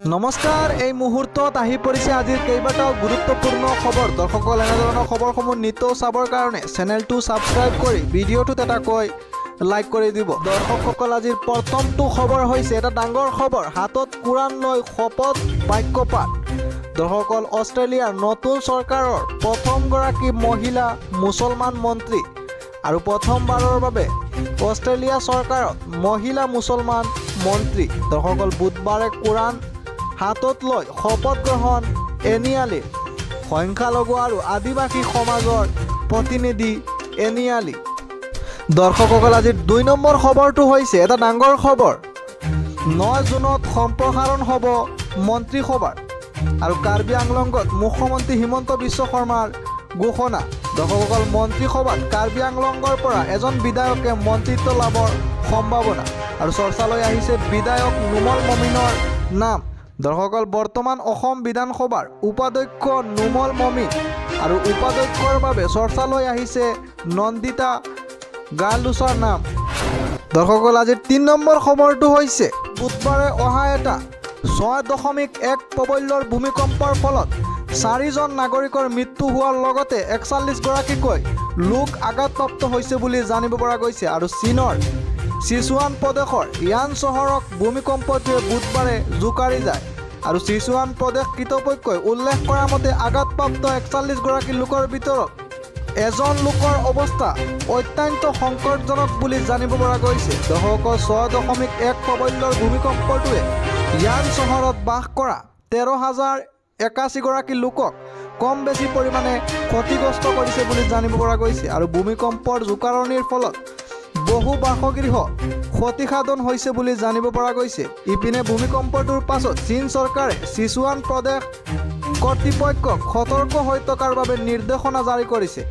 নমস্কাৰ, এই মুহূৰ্তত আহি পৰিছে আজিৰ কেইবাটাও গুৰুত্বপূৰ্ণ খবৰ। দৰ্শকসকল, এনেধৰণৰ খবৰসমূহ নিতৌ চাবৰ কাৰণে চেনেলটো ছাবস্ক্ৰাইব কৰি ভিডিঅ'টোত এটাকৈ লাইক কৰি দিব। দৰ্শকসকল, আজিৰ প্ৰথমটো খবৰ হৈছে এটা ডাঙৰ খবৰ। হাতত কোৰাণ লৈ শপত বাক্যপাঠ। দৰ্শকসকল, অষ্ট্ৰেলিয়াৰ নতুন চৰকাৰৰ প্ৰথমগৰাকী মহিলা মুছলমান মন্ত্ৰী আৰু প্ৰথমবাৰৰ বাবে অষ্ট্ৰেলিয়া চৰকাৰত মহিলা মুছলমান মন্ত্ৰী। দৰ্শকসকল, বুধবাৰে কোৰাণ হাতত লৈ শপত গ্ৰহণ এনিয়ালিৰ সংখ্যালঘু আৰু আদিবাসী সমাজৰ প্ৰতিনিধি এনিয়ালি। দৰ্শকসকল, আজিৰ ২ নম্বৰ খবৰটো হৈছে এটা ডাঙৰ খবৰ। ৯ জুনত সম্প্ৰসাৰণ হ'ব মন্ত্ৰীসভাৰ আৰু কাৰ্বি আংলঙত মুখ্যমন্ত্ৰী হিমন্ত বিশ্ব শৰ্মাৰ ঘোষণা। দৰ্শকসকল, মন্ত্ৰীসভাত কাৰ্বি আংলঙৰ পৰা এজন বিধায়কে মন্ত্ৰিত্ব লাভৰ সম্ভাৱনা আৰু চৰ্চালৈ আহিছে বিধায়ক নুমল মমিনৰ নাম। দৰ্শকসকল, বৰ্তমান অসম বিধানসভাৰ উপাধ্যক্ষ নুমল মমিন আৰু উপাধ্যক্ষৰ বাবে চৰ্চালৈ আহিছে নন্দিতা গালুছাৰ নাম। দৰ্শকসকল, আজিৰ ৩ নম্বৰ খবৰটো হৈছে বুধবাৰে অহা এটা ৬.১ প্ৰবল্যৰ ভূমিকম্পৰ ফলত ৪জন নাগৰিকৰ মৃত্যু হোৱাৰ লগতে ৪১গৰাকীকৈ লোক আঘাতপ্ৰাপ্ত হৈছে বুলি জানিব পৰা গৈছে। আৰু চীনৰ ছিচুৱান প্ৰদেশৰ ইয়ান চহৰক ভূমিকম্পটোৱে বুধবাৰে জোকাৰি যায় আৰু ছিচুৱান প্ৰদেশ কৰ্তৃপক্ষই উল্লেখ কৰা মতে আঘাতপ্ৰাপ্ত ৪১গৰাকী লোকৰ ভিতৰত এজন লোকৰ অৱস্থা অত্যন্ত সংকটজনক বুলি জানিব পৰা গৈছে। দৰ্শকৰ ৬.১ প্ৰবল্যৰ ভূমিকম্পটোৱে ইয়ান চহৰত বাস কৰা ১৩,০৮১গৰাকী লোকক কম বেছি পৰিমাণে ক্ষতিগ্ৰস্ত কৰিছে বুলি জানিব পৰা গৈছে। আৰু ভূমিকম্পৰ জোকাৰণিৰ ফলত বহু বাসগৃহ ক্ষতিসাধন হৈছে বুলি জানিব পৰা গৈছে। ইপিনে ভূমিকম্পটোৰ পাছত চীন চৰকাৰে ছিচুৱান প্ৰদেশ কৰ্তৃপক্ষক সতৰ্ক হৈ থকাৰ বাবে নিৰ্দেশনা জাৰি কৰিছে।